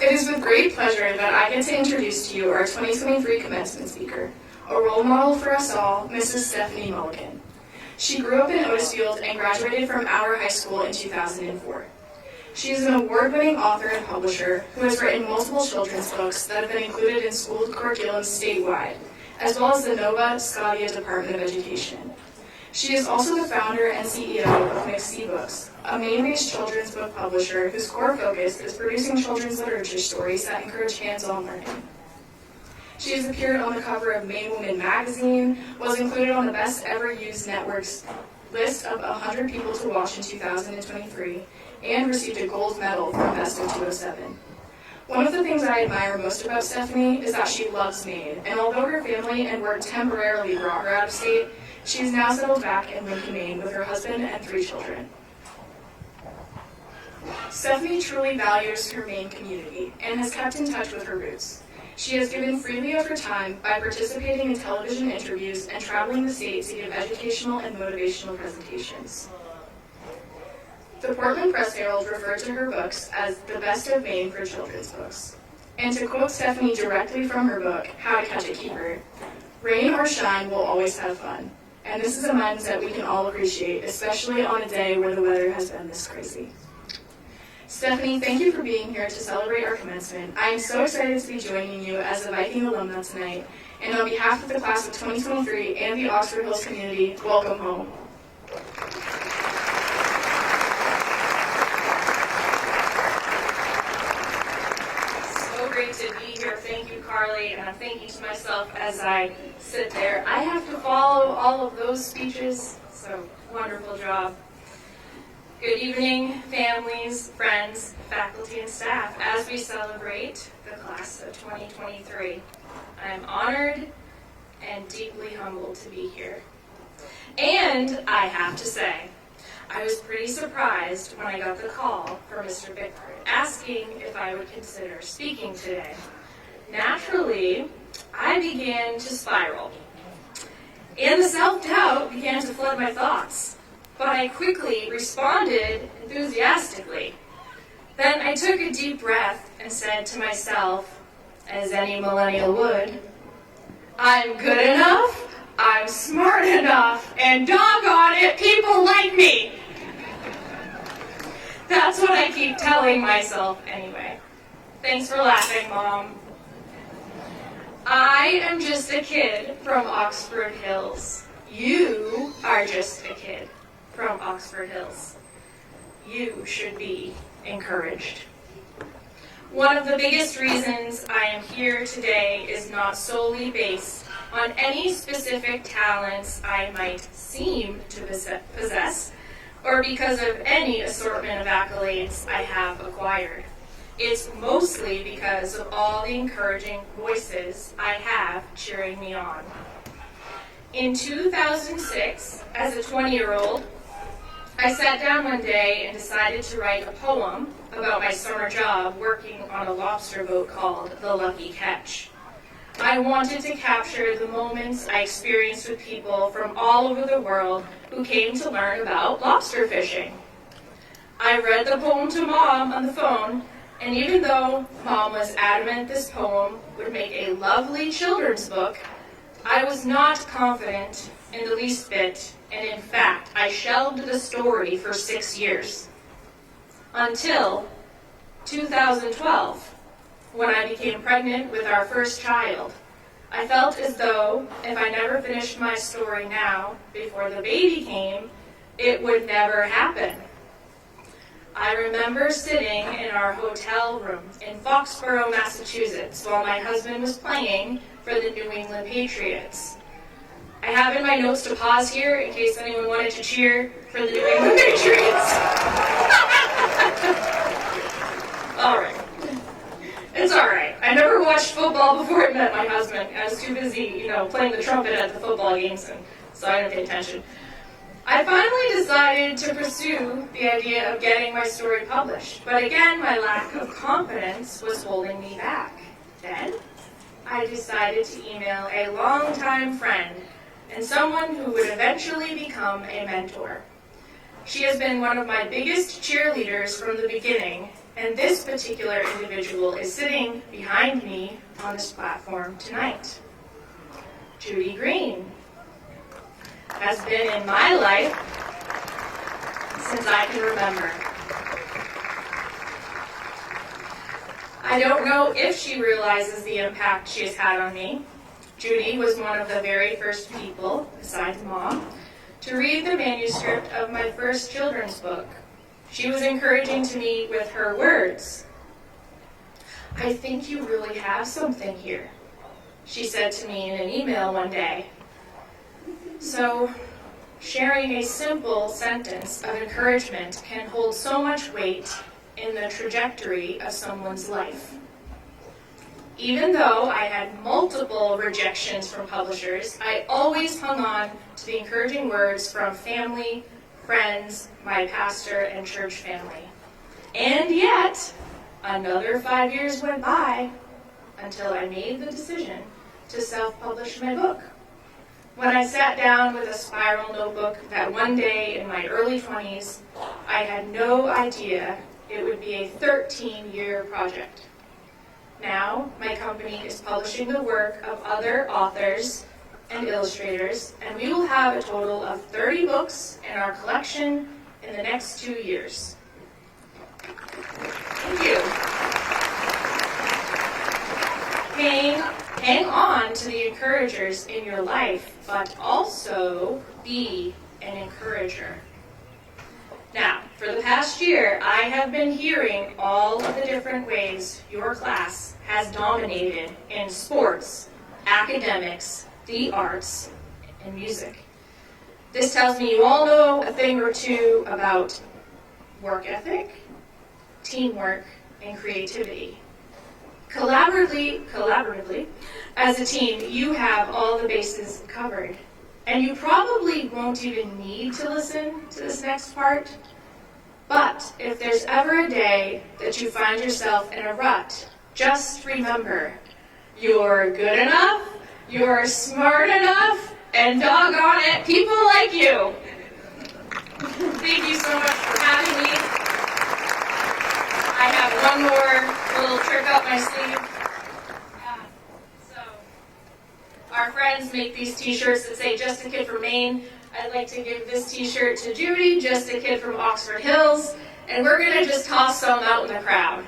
It is with great pleasure that I get to introduce to you our 2023 commencement speaker, a role model for us all, Mrs. Stephanie Mulligan. She grew up in Otisfield and graduated from our high school in 2004. She is an award-winning author and publisher who has written multiple children's books that have been included in school curriculums statewide, as well as the Nova Scotia Department of Education. She is also the founder and CEO of Mixed Books, a Maine-based children's book publisher whose core focus is producing children's literature stories that encourage hands-on learning. She has appeared on the cover of Maine Woman magazine, was included on the Best Ever Used Network's list of 100 people to watch in 2023, and received a gold medal from Best of 207. One of the things I admire most about Stephanie is that she loves Maine, and although her family and work temporarily brought her out of state, she is now settled back in Lincoln, Maine with her husband and 3 children. Stephanie truly values her Maine community and has kept in touch with her roots. She has given freely of her time by participating in television interviews and traveling the state to give educational and motivational presentations. The Portland Press Herald referred to her books as the best of Maine for children's books. And to quote Stephanie directly from her book, How to Catch a Keeper, "Rain or shine, we'll always have fun. And this is a mindset we can all appreciate, especially on a day where the weather has been this crazy." Stephanie, thank you for being here to celebrate our commencement. I am so excited to be joining you as a Viking alumna tonight. And on behalf of the class of 2023 and the Oxford Hills community, welcome home. Great to be here. Thank you, Carly, and I'm thinking to myself as I sit there, I have to follow all of those speeches, so wonderful job. Good evening, families, friends, faculty, and staff, as we celebrate the class of 2023. I am honored and deeply humbled to be here. And I have to say, I was pretty surprised when I got the call from Mr. Bickford asking if I would consider speaking today. Naturally, I began to spiral, and the self-doubt began to flood my thoughts, but I quickly responded enthusiastically. Then I took a deep breath and said to myself, as any millennial would, I'm good enough, I'm smart enough, and doggone it, people like me. That's what I keep telling myself anyway. Thanks for laughing, Mom. I am just a kid from Oxford Hills. You are just a kid from Oxford Hills. You should be encouraged. One of the biggest reasons I am here today is not solely based on any specific talents I might seem to possess, or because of any assortment of accolades I have acquired. It's mostly because of all the encouraging voices I have cheering me on. In 2006, as a 20-year-old, I sat down one day and decided to write a poem about my summer job working on a lobster boat called The Lucky Catch. I wanted to capture the moments I experienced with people from all over the world who came to learn about lobster fishing. I read the poem to Mom on the phone, and even though Mom was adamant this poem would make a lovely children's book, I was not confident in the least bit, and in fact, I shelved the story for 6 years. Until 2012. When I became pregnant with our first child. I felt as though if I never finished my story now, before the baby came, it would never happen. I remember sitting in our hotel room in Foxborough, Massachusetts, while my husband was playing for the New England Patriots. I have in my notes to pause here in case anyone wanted to cheer for the New England Patriots. All right. It's all right. I never watched football before I met my husband. I was too busy, playing the trumpet at the football games, and so I didn't pay attention. I finally decided to pursue the idea of getting my story published, but again, my lack of confidence was holding me back. Then, I decided to email a longtime friend and someone who would eventually become a mentor. She has been one of my biggest cheerleaders from the beginning, and this particular individual is sitting behind me on this platform tonight. Judy Green has been in my life since I can remember. I don't know if she realizes the impact she has had on me. Judy was one of the very first people, besides Mom, to read the manuscript of my first children's book. She was encouraging to me with her words. "I think you really have something here," she said to me in an email one day. So, sharing a simple sentence of encouragement can hold so much weight in the trajectory of someone's life. Even though I had multiple rejections from publishers, I always hung on to the encouraging words from family, friends, my pastor, and church family. And yet, another 5 years went by until I made the decision to self-publish my book. When I sat down with a spiral notebook that one day in my early 20s, I had no idea it would be a 13-year project. Now, my company is publishing the work of other authors and illustrators, and we will have a total of 30 books in our collection in the next 2 years. Thank you. Hang on to the encouragers in your life, but also be an encourager. Now, for the past year, I have been hearing all of the different ways your class has dominated in sports, academics, the arts, and music. This tells me you all know a thing or two about work ethic, teamwork, and creativity. Collaboratively, as a team, you have all the bases covered. And you probably won't even need to listen to this next part. But if there's ever a day that you find yourself in a rut, just remember, you're good enough, you're smart enough, and doggone it, people like you. Thank you so much for having me. I have one more little trick up my sleeve. Our friends make these t-shirts that say "Just a Kid from Maine." I'd like to give this t-shirt to Judy, just a kid from Oxford Hills, and we're going to just toss some out in the crowd.